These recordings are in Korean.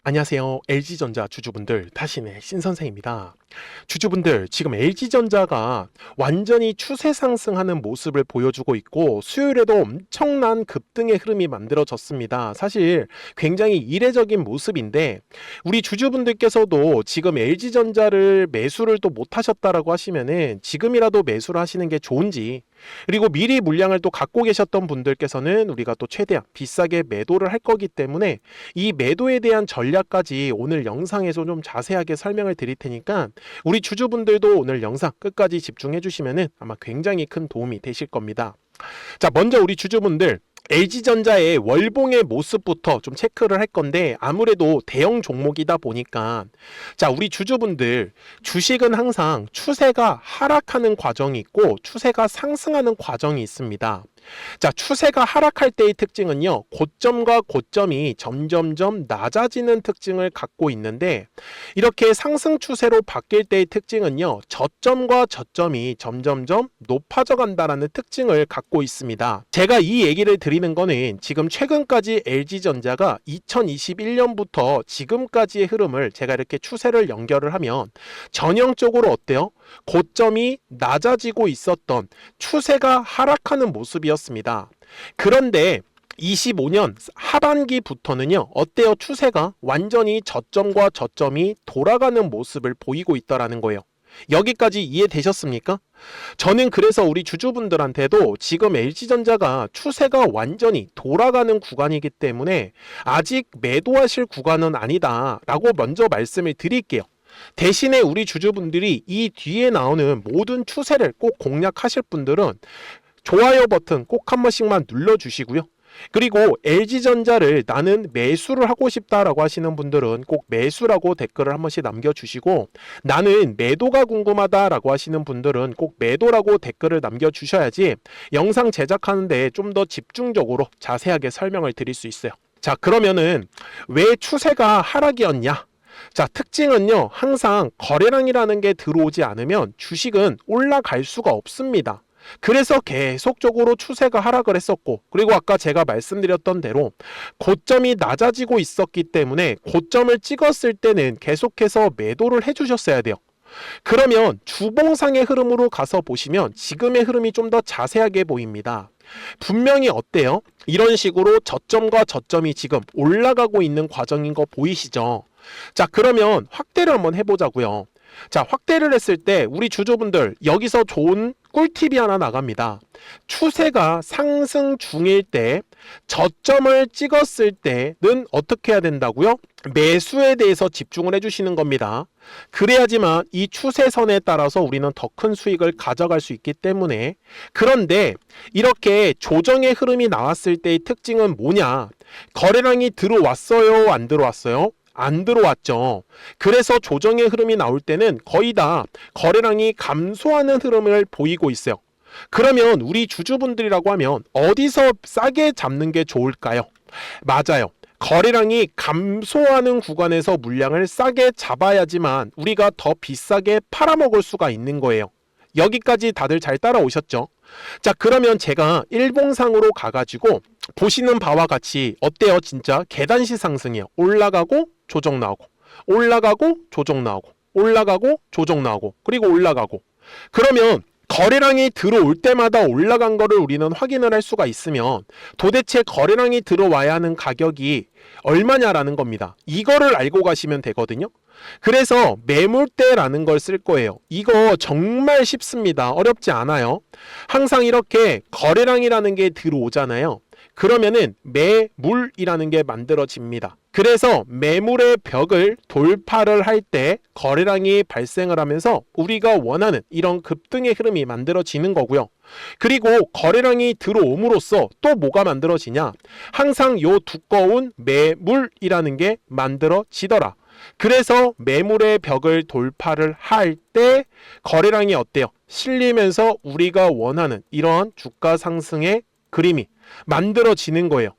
안녕하세요. LG전자 주주분들, 다시네 신선생입니다. 주주분들, 지금 LG전자가 완전히 추세 상승하는 모습을 보여주고 있고 수요일에도 엄청난 급등의 흐름이 만들어졌습니다. 사실 굉장히 이례적인 모습인데 우리 주주분들께서도 지금 LG전자를 매수를 또 못하셨다라고 하시면은 지금이라도 매수를 하시는 게 좋은지, 그리고 미리 물량을 또 갖고 계셨던 분들께서는 우리가 또 최대한 비싸게 매도를 할 거기 때문에 이 매도에 대한 전략까지 오늘 영상에서 좀 자세하게 설명을 드릴 테니까 우리 주주분들도 오늘 영상 끝까지 집중해 주시면 아마 굉장히 큰 도움이 되실 겁니다. 자, 먼저 우리 주주분들, LG전자의 월봉의 모습부터 좀 체크를 할 건데 아무래도 대형 종목이다 보니까, 자, 우리 주주분들, 주식은 항상 추세가 하락하는 과정이 있고 추세가 상승하는 과정이 있습니다. 자, 추세가 하락할 때의 특징은요, 고점과 고점이 점점점 낮아지는 특징을 갖고 있는데, 이렇게 상승 추세로 바뀔 때의 특징은요, 저점과 저점이 점점점 높아져 간다라는 특징을 갖고 있습니다. 제가 이 얘기를 드리는 거는 지금 최근까지 LG전자가 2021년부터 지금까지의 흐름을 제가 이렇게 추세를 연결을 하면 전형적으로 어때요? 고점이 낮아지고 있었던, 추세가 하락하는 모습이었습니다. 그런데 25년 하반기부터는요, 어때요? 추세가 완전히 저점과 저점이 돌아가는 모습을 보이고 있다라는 거예요. 여기까지 이해되셨습니까? 저는 그래서 우리 주주분들한테도 지금 LG전자가 추세가 완전히 돌아가는 구간이기 때문에 아직 매도하실 구간은 아니다 라고 먼저 말씀을 드릴게요. 대신에 우리 주주분들이 이 뒤에 나오는 모든 추세를 꼭 공략하실 분들은 좋아요 버튼 꼭 한 번씩만 눌러주시고요. 그리고 LG전자를 나는 매수를 하고 싶다라고 하시는 분들은 꼭 매수라고 댓글을 한 번씩 남겨주시고, 나는 매도가 궁금하다라고 하시는 분들은 꼭 매도라고 댓글을 남겨주셔야지 영상 제작하는데 좀 더 집중적으로 자세하게 설명을 드릴 수 있어요. 자, 그러면은 왜 추세가 하락이었냐? 자, 특징은요, 항상 거래량이라는 게 들어오지 않으면 주식은 올라갈 수가 없습니다. 그래서 계속적으로 추세가 하락을 했었고, 그리고 아까 제가 말씀드렸던 대로 고점이 낮아지고 있었기 때문에 고점을 찍었을 때는 계속해서 매도를 해주셨어야 돼요. 그러면 주봉상의 흐름으로 가서 보시면 지금의 흐름이 좀 더 자세하게 보입니다. 분명히 어때요? 이런 식으로 저점과 저점이 지금 올라가고 있는 과정인 거 보이시죠? 자, 그러면 확대를 한번 해보자고요. 자, 확대를 했을 때 우리 주주분들, 여기서 좋은 꿀팁이 하나 나갑니다. 추세가 상승 중일 때, 저점을 찍었을 때는 어떻게 해야 된다고요? 매수에 대해서 집중을 해주시는 겁니다. 그래야지만 이 추세선에 따라서 우리는 더 큰 수익을 가져갈 수 있기 때문에. 그런데 이렇게 조정의 흐름이 나왔을 때의 특징은 뭐냐? 거래량이 들어왔어요? 안 들어왔어요? 안 들어왔죠. 그래서 조정의 흐름이 나올 때는 거의 다 거래량이 감소하는 흐름을 보이고 있어요. 그러면 우리 주주분들이라고 하면 어디서 싸게 잡는 게 좋을까요? 맞아요. 거래량이 감소하는 구간에서 물량을 싸게 잡아야지만 우리가 더 비싸게 팔아먹을 수가 있는 거예요. 여기까지 다들 잘 따라오셨죠? 자, 그러면 제가 일봉상으로 가가지고 보시는 바와 같이 어때요? 진짜 계단식 상승이에요. 올라가고 조정 나오고, 올라가고 조정 나오고, 올라가고 조정 나오고, 그리고 올라가고. 그러면 거래량이 들어올 때마다 올라간 거를 우리는 확인을 할 수가 있으면 도대체 거래량이 들어와야 하는 가격이 얼마냐라는 겁니다. 이거를 알고 가시면 되거든요. 그래서 매물대라는 걸 쓸 거예요. 이거 정말 쉽습니다. 어렵지 않아요. 항상 이렇게 거래량이라는 게 들어오잖아요. 그러면은 매물이라는 게 만들어집니다. 그래서 매물의 벽을 돌파를 할 때 거래량이 발생을 하면서 우리가 원하는 이런 급등의 흐름이 만들어지는 거고요. 그리고 거래량이 들어옴으로써 또 뭐가 만들어지냐? 항상 요 두꺼운 매물이라는 게 만들어지더라. 그래서 매물의 벽을 돌파를 할 때 거래량이 어때요? 실리면서 우리가 원하는 이러한 주가 상승의 그림이 만들어지는 거예요.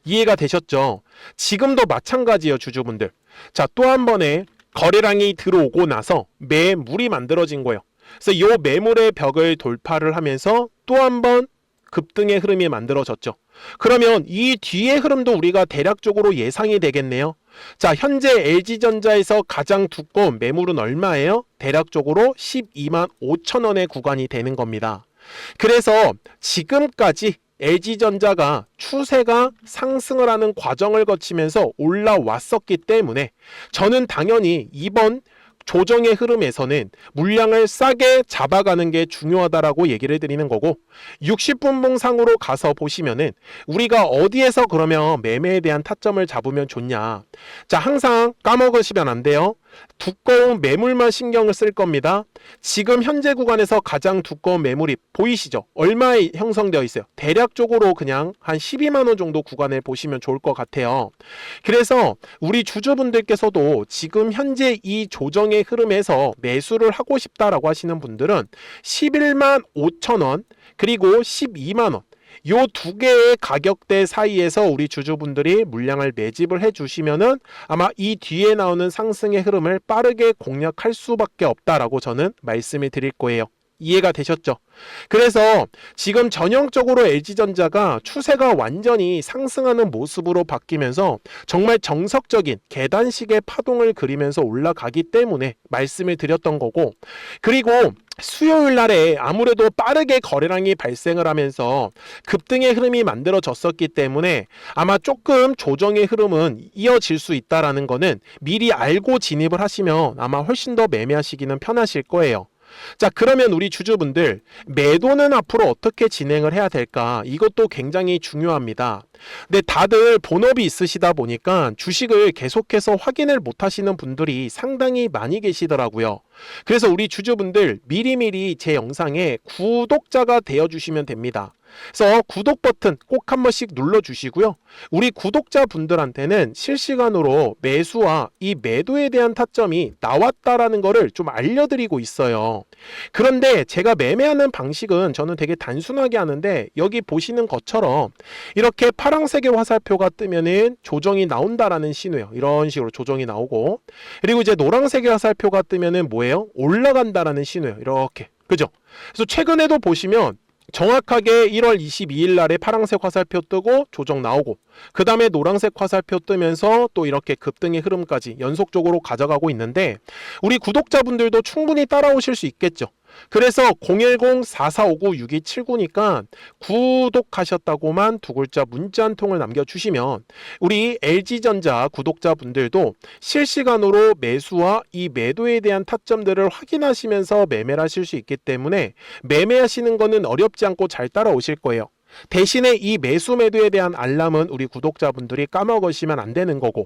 이해가 되셨죠? 지금도 마찬가지예요, 주주분들. 자, 또 한 번에 거래량이 들어오고 나서 매물이 만들어진 거예요. 그래서 이 매물의 벽을 돌파를 하면서 또 한 번 급등의 흐름이 만들어졌죠. 그러면 이 뒤의 흐름도 우리가 대략적으로 예상이 되겠네요. 자, 현재 LG전자에서 가장 두꺼운 매물은 얼마예요? 대략적으로 12만 5천 원의 구간이 되는 겁니다. 그래서 지금까지 LG전자가 추세가 상승을 하는 과정을 거치면서 올라왔었기 때문에 저는 당연히 이번 조정의 흐름에서는 물량을 싸게 잡아가는 게 중요하다라고 얘기를 드리는 거고, 60분봉 상으로 가서 보시면은 우리가 어디에서 그러면 매매에 대한 타점을 잡으면 좋냐. 자, 항상 까먹으시면 안 돼요. 두꺼운 매물만 신경을 쓸 겁니다. 지금 현재 구간에서 가장 두꺼운 매물이 보이시죠? 얼마에 형성되어 있어요? 대략적으로 그냥 한 12만 원 정도 구간을 보시면 좋을 것 같아요. 그래서 우리 주주분들께서도 지금 현재 이 조정의 흐름에서 매수를 하고 싶다라고 하시는 분들은 11만 5천 원 그리고 12만 원 요 두 개의 가격대 사이에서 우리 주주분들이 물량을 매집을 해주시면은 아마 이 뒤에 나오는 상승의 흐름을 빠르게 공략할 수밖에 없다라고 저는 말씀을 드릴 거예요. 이해가 되셨죠? 그래서 지금 전형적으로 LG전자가 추세가 완전히 상승하는 모습으로 바뀌면서 정말 정석적인 계단식의 파동을 그리면서 올라가기 때문에 말씀을 드렸던 거고, 그리고 수요일 날에 아무래도 빠르게 거래량이 발생을 하면서 급등의 흐름이 만들어졌었기 때문에 아마 조금 조정의 흐름은 이어질 수 있다라는 거는 미리 알고 진입을 하시면 아마 훨씬 더 매매하시기는 편하실 거예요. 자, 그러면 우리 주주분들 매도는 앞으로 어떻게 진행을 해야 될까? 이것도 굉장히 중요합니다. 근데 다들 본업이 있으시다 보니까 주식을 계속해서 확인을 못 하시는 분들이 상당히 많이 계시더라고요. 그래서 우리 주주분들 미리미리 제 영상에 구독자가 되어 주시면 됩니다. 그래서 구독 버튼 꼭 한 번씩 눌러 주시고요. 우리 구독자분들한테는 실시간으로 매수와 이 매도에 대한 타점이 나왔다라는 거를 좀 알려드리고 있어요. 그런데 제가 매매하는 방식은 저는 되게 단순하게 하는데, 여기 보시는 것처럼 이렇게 파란색의 화살표가 뜨면은 조정이 나온다라는 신호예요. 이런 식으로 조정이 나오고, 그리고 이제 노란색의 화살표가 뜨면은 뭐예요? 올라간다라는 신호예요. 이렇게. 그죠? 그래서 최근에도 보시면 정확하게 1월 22일 날에 파란색 화살표 뜨고 조정 나오고, 그 다음에 노란색 화살표 뜨면서 또 이렇게 급등의 흐름까지 연속적으로 가져가고 있는데, 우리 구독자분들도 충분히 따라오실 수 있겠죠. 그래서 010-4459-6279니까 구독하셨다고만 두 글자 문자 한 통을 남겨주시면 우리 LG전자 구독자분들도 실시간으로 매수와 이 매도에 대한 타점들을 확인하시면서 매매를 하실 수 있기 때문에 매매하시는 거는 어렵지 않고 잘 따라오실 거예요. 대신에 이 매수 매도에 대한 알람은 우리 구독자분들이 까먹으시면 안 되는 거고,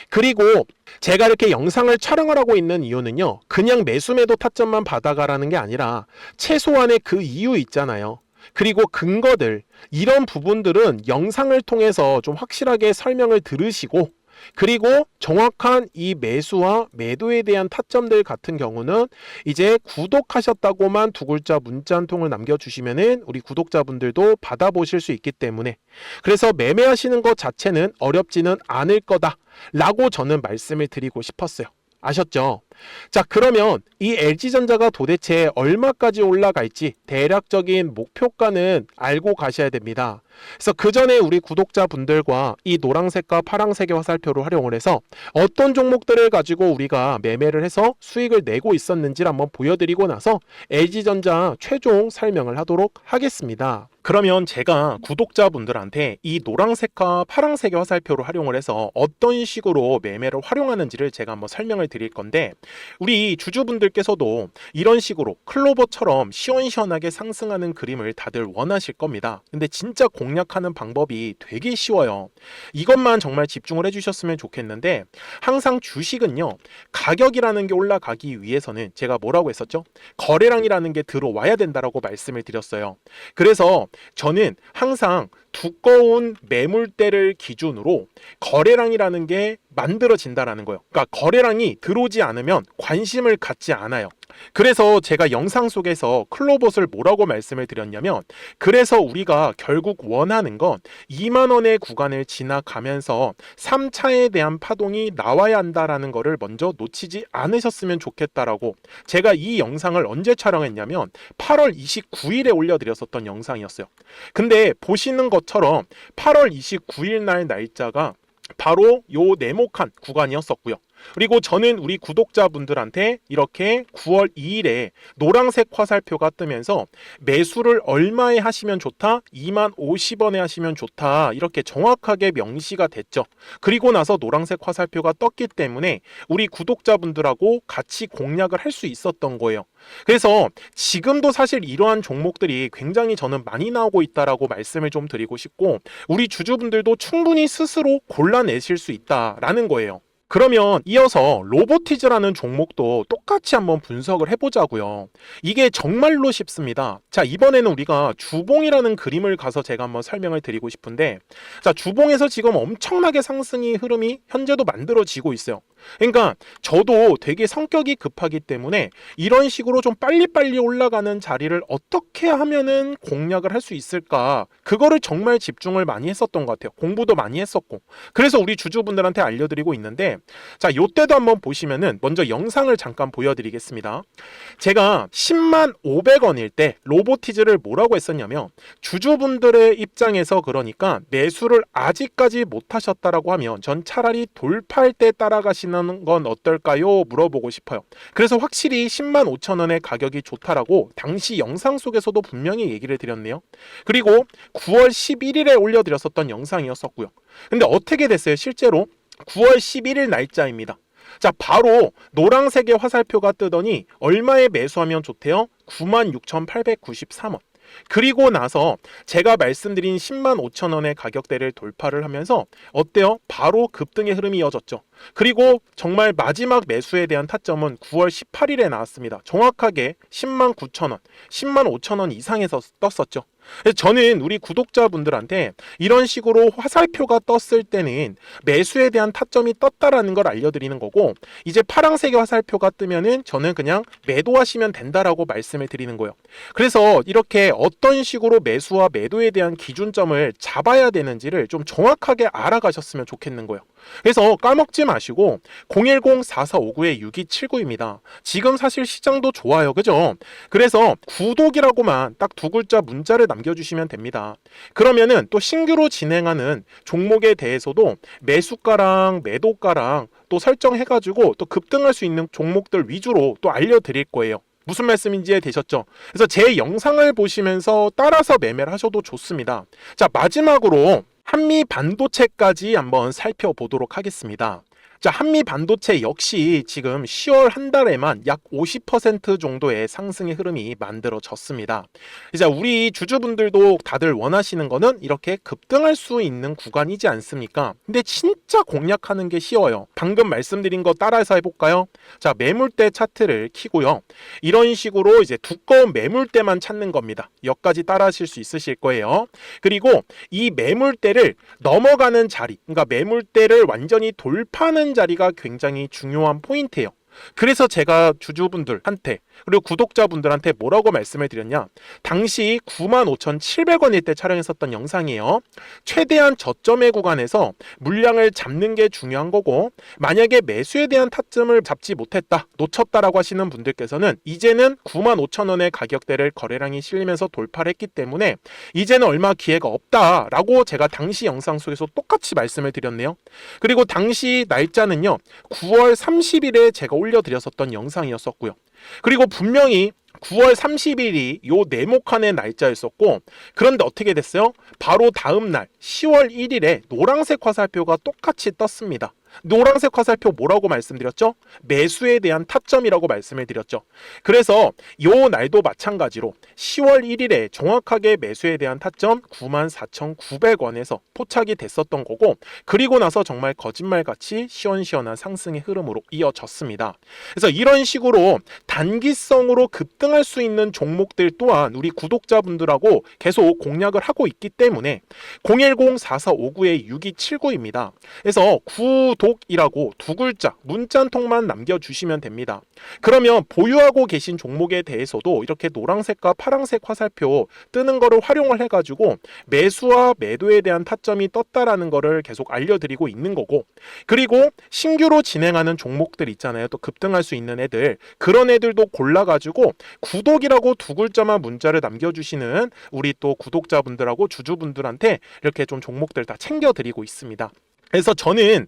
그리고 제가 이렇게 영상을 촬영을 하고 있는 이유는요, 그냥 매수 매도 타점만 받아가라는 게 아니라 최소한의 그 이유 있잖아요. 그리고 근거들, 이런 부분들은 영상을 통해서 좀 확실하게 설명을 들으시고, 그리고 정확한 이 매수와 매도에 대한 타점들 같은 경우는 이제 구독하셨다고만 두 글자 문자 한 통을 남겨주시면은 우리 구독자분들도 받아보실 수 있기 때문에, 그래서 매매하시는 것 자체는 어렵지는 않을 거다라고 저는 말씀을 드리고 싶었어요. 아셨죠? 자, 그러면 이 LG전자가 도대체 얼마까지 올라갈지 대략적인 목표가는 알고 가셔야 됩니다. 그래서 그 전에 우리 구독자분들과 이 노란색과 파란색의 화살표를 활용을 해서 어떤 종목들을 가지고 우리가 매매를 해서 수익을 내고 있었는지를 한번 보여드리고 나서 LG전자 최종 설명을 하도록 하겠습니다. 그러면 제가 구독자분들한테 이 노란색과 파란색의 화살표를 활용을 해서 어떤 식으로 매매를 활용하는지를 제가 한번 설명을 드릴 건데, 우리 주주분들께서도 이런 식으로 클로버처럼 시원시원하게 상승하는 그림을 다들 원하실 겁니다. 근데 진짜 공략하는 방법이 되게 쉬워요. 이것만 정말 집중을 해주셨으면 좋겠는데, 항상 주식은요, 가격이라는 게 올라가기 위해서는 제가 뭐라고 했었죠? 거래량이라는 게 들어와야 된다라고 말씀을 드렸어요. 그래서 저는 항상 두꺼운 매물대를 기준으로 거래량이라는 게 만들어진다라는 거예요. 그러니까 거래량이 들어오지 않으면 관심을 갖지 않아요. 그래서 제가 영상 속에서 클로봇을 뭐라고 말씀을 드렸냐면, 그래서 우리가 결국 원하는 건 2만 원의 구간을 지나가면서 3차에 대한 파동이 나와야 한다라는 거를 먼저 놓치지 않으셨으면 좋겠다라고, 제가 이 영상을 언제 촬영했냐면 8월 29일에 올려드렸었던 영상이었어요. 근데 보시는 것처럼 8월 29일 날 날짜가 바로 요 네모칸 구간이었었고요. 그리고 저는 우리 구독자분들한테 이렇게 9월 2일에 노란색 화살표가 뜨면서 매수를 얼마에 하시면 좋다? 2만 50원에 하시면 좋다. 이렇게 정확하게 명시가 됐죠. 그리고 나서 노란색 화살표가 떴기 때문에 우리 구독자분들하고 같이 공략을 할 수 있었던 거예요. 그래서 지금도 사실 이러한 종목들이 굉장히 저는 많이 나오고 있다라고 말씀을 좀 드리고 싶고, 우리 주주분들도 충분히 스스로 골라내실 수 있다라는 거예요. 그러면 이어서 로보티즈라는 종목도 똑같이 한번 분석을 해보자고요. 이게 정말로 쉽습니다. 자, 이번에는 우리가 주봉이라는 그림을 가서 제가 한번 설명을 드리고 싶은데, 자, 주봉에서 지금 엄청나게 상승이 흐름이 현재도 만들어지고 있어요. 그러니까 저도 되게 성격이 급하기 때문에 이런 식으로 좀 빨리빨리 올라가는 자리를 어떻게 하면은 공략을 할 수 있을까, 그거를 정말 집중을 많이 했었던 것 같아요. 공부도 많이 했었고. 그래서 우리 주주분들한테 알려드리고 있는데, 자, 요때도 한번 보시면은 먼저 영상을 잠깐 보여드리겠습니다. 제가 10만 500원일 때 로보티즈를 뭐라고 했었냐면, 주주분들의 입장에서 그러니까 매수를 아직까지 못 하셨다라고 하면 전 차라리 돌파할 때 따라가시는 건 어떨까요? 물어보고 싶어요. 그래서 확실히 10만 5천 원의 가격이 좋다라고 당시 영상 속에서도 분명히 얘기를 드렸네요. 그리고 9월 11일에 올려드렸었던 영상이었었고요. 근데 어떻게 됐어요? 실제로 9월 11일 날짜입니다. 자, 바로 노란색의 화살표가 뜨더니 얼마에 매수하면 좋대요? 96,893원. 그리고 나서 제가 말씀드린 10만 5천 원의 가격대를 돌파를 하면서 어때요? 바로 급등의 흐름이 이어졌죠. 그리고 정말 마지막 매수에 대한 타점은 9월 18일에 나왔습니다. 정확하게 10만 9천 원, 10만 5천 원 이상에서 떴었죠. 그래서 저는 우리 구독자분들한테 이런 식으로 화살표가 떴을 때는 매수에 대한 타점이 떴다라는 걸 알려드리는 거고, 이제 파란색의 화살표가 뜨면은 저는 그냥 매도하시면 된다라고 말씀을 드리는 거예요. 그래서 이렇게 어떤 식으로 매수와 매도에 대한 기준점을 잡아야 되는지를 좀 정확하게 알아가셨으면 좋겠는 거예요. 그래서 까먹지 마시고 010-4459-6279입니다. 지금 사실 시장도 좋아요. 그죠? 그래서 구독이라고만 딱 두 글자 문자를 남겨주시면 됩니다. 그러면은 또 신규로 진행하는 종목에 대해서도 매수가랑 매도가랑 또 설정해가지고 또 급등할 수 있는 종목들 위주로 또 알려드릴 거예요. 무슨 말씀인지 이해되셨죠? 그래서 제 영상을 보시면서 따라서 매매를 하셔도 좋습니다. 자, 마지막으로 한미 반도체까지 한번 살펴보도록 하겠습니다. 자, 한미 반도체 역시 지금 10월 한 달에만 약 50% 정도의 상승의 흐름이 만들어졌습니다. 이제 우리 주주분들도 다들 원하시는 거는 이렇게 급등할 수 있는 구간이지 않습니까? 근데 진짜 공략하는 게 쉬워요. 방금 말씀드린 거 따라서 해볼까요? 자, 매물대 차트를 키고요. 이런 식으로 이제 두꺼운 매물대만 찾는 겁니다. 여기까지 따라 하실 수 있으실 거예요. 그리고 이 매물대를 넘어가는 자리, 그러니까 매물대를 완전히 돌파하는 자리가 굉장히 중요한 포인트예요. 그래서 제가 주주분들한테 그리고 구독자분들한테 뭐라고 말씀을 드렸냐, 당시 95,700원일 때 촬영했었던 영상이에요. 최대한 저점의 구간에서 물량을 잡는 게 중요한 거고, 만약에 매수에 대한 타점을 잡지 못했다, 놓쳤다라고 하시는 분들께서는 이제는 95,000원의 가격대를 거래량이 실리면서 돌파를 했기 때문에 이제는 얼마 기회가 없다라고 제가 당시 영상 속에서 똑같이 말씀을 드렸네요. 그리고 당시 날짜는요, 9월 30일에 제가 올려드렸었던 영상이었었고요. 그리고 분명히 9월 30일이 요 네모칸의 날짜였었고, 그런데 어떻게 됐어요? 바로 다음 날 10월 1일에 노란색 화살표가 똑같이 떴습니다. 노란색 화살표 뭐라고 말씀드렸죠? 매수에 대한 타점이라고 말씀을 드렸죠. 그래서 요 날도 마찬가지로 10월 1일에 정확하게 매수에 대한 타점 94,900원에서 포착이 됐었던 거고, 그리고 나서 정말 거짓말같이 시원시원한 상승의 흐름으로 이어졌습니다. 그래서 이런 식으로 단기성으로 급등할 수 있는 종목들 또한 우리 구독자분들하고 계속 공략을 하고 있기 때문에 010-4459-6279입니다. 그래서 구독 구독이라고 두 글자 문자 한 통만 남겨주시면 됩니다. 그러면 보유하고 계신 종목에 대해서도 이렇게 노란색과 파란색 화살표 뜨는 거를 활용을 해가지고 매수와 매도에 대한 타점이 떴다라는 거를 계속 알려드리고 있는 거고, 그리고 신규로 진행하는 종목들 있잖아요. 또 급등할 수 있는 애들, 그런 애들도 골라가지고 구독이라고 두 글자만 문자를 남겨주시는 우리 또 구독자분들하고 주주분들한테 이렇게 좀 종목들 다 챙겨드리고 있습니다. 그래서 저는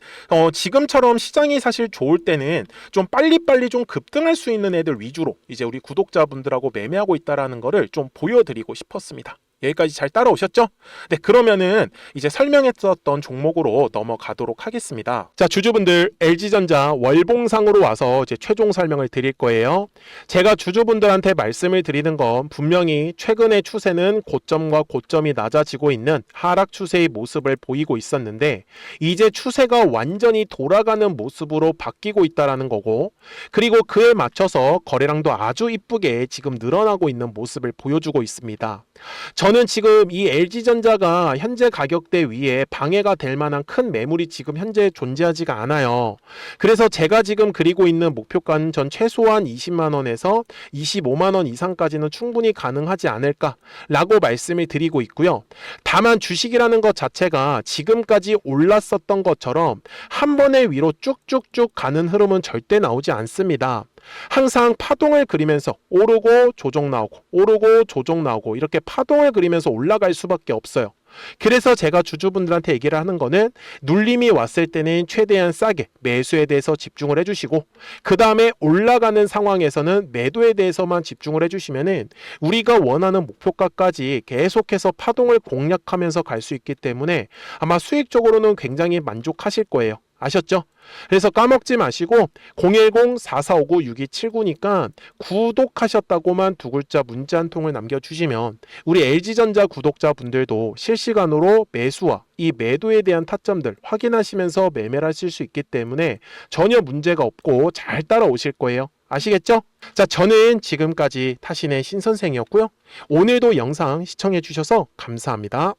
지금처럼 시장이 사실 좋을 때는 좀 빨리빨리 좀 급등할 수 있는 애들 위주로 이제 우리 구독자분들하고 매매하고 있다라는 거를 좀 보여드리고 싶었습니다. 여기까지 잘 따라오셨죠? 네, 그러면은 이제 설명했었던 종목으로 넘어가도록 하겠습니다. 자, 주주분들, LG전자 월봉상으로 와서 이제 최종 설명을 드릴 거예요. 제가 주주분들한테 말씀을 드리는 건 분명히 최근의 추세는 고점과 고점이 낮아지고 있는 하락 추세의 모습을 보이고 있었는데, 이제 추세가 완전히 돌아가는 모습으로 바뀌고 있다라는 거고, 그리고 그에 맞춰서 거래량도 아주 이쁘게 지금 늘어나고 있는 모습을 보여주고 있습니다. 저는 지금 이 LG전자가 현재 가격대 위에 방해가 될 만한 큰 매물이 지금 현재 존재하지가 않아요. 그래서 제가 지금 그리고 있는 목표가는 전 최소한 20만원에서 25만원 이상까지는 충분히 가능하지 않을까라고 말씀을 드리고 있고요. 다만 주식이라는 것 자체가 지금까지 올랐었던 것처럼 한 번에 위로 쭉쭉쭉 가는 흐름은 절대 나오지 않습니다. 항상 파동을 그리면서 오르고 조정 나오고 오르고 조정 나오고 이렇게 파동을 그리면서 올라갈 수밖에 없어요. 그래서 제가 주주분들한테 얘기를 하는 거는 눌림이 왔을 때는 최대한 싸게 매수에 대해서 집중을 해주시고, 그 다음에 올라가는 상황에서는 매도에 대해서만 집중을 해주시면은 우리가 원하는 목표가까지 계속해서 파동을 공략하면서 갈 수 있기 때문에 아마 수익적으로는 굉장히 만족하실 거예요. 아셨죠? 그래서 까먹지 마시고 010-4459-6279니까 구독하셨다고만 두 글자 문자 한 통을 남겨주시면 우리 LG전자 구독자분들도 실시간으로 매수와 이 매도에 대한 타점들 확인하시면서 매매를 하실 수 있기 때문에 전혀 문제가 없고 잘 따라오실 거예요. 아시겠죠? 자, 저는 지금까지 타신의 신선생이었고요. 오늘도 영상 시청해 주셔서 감사합니다.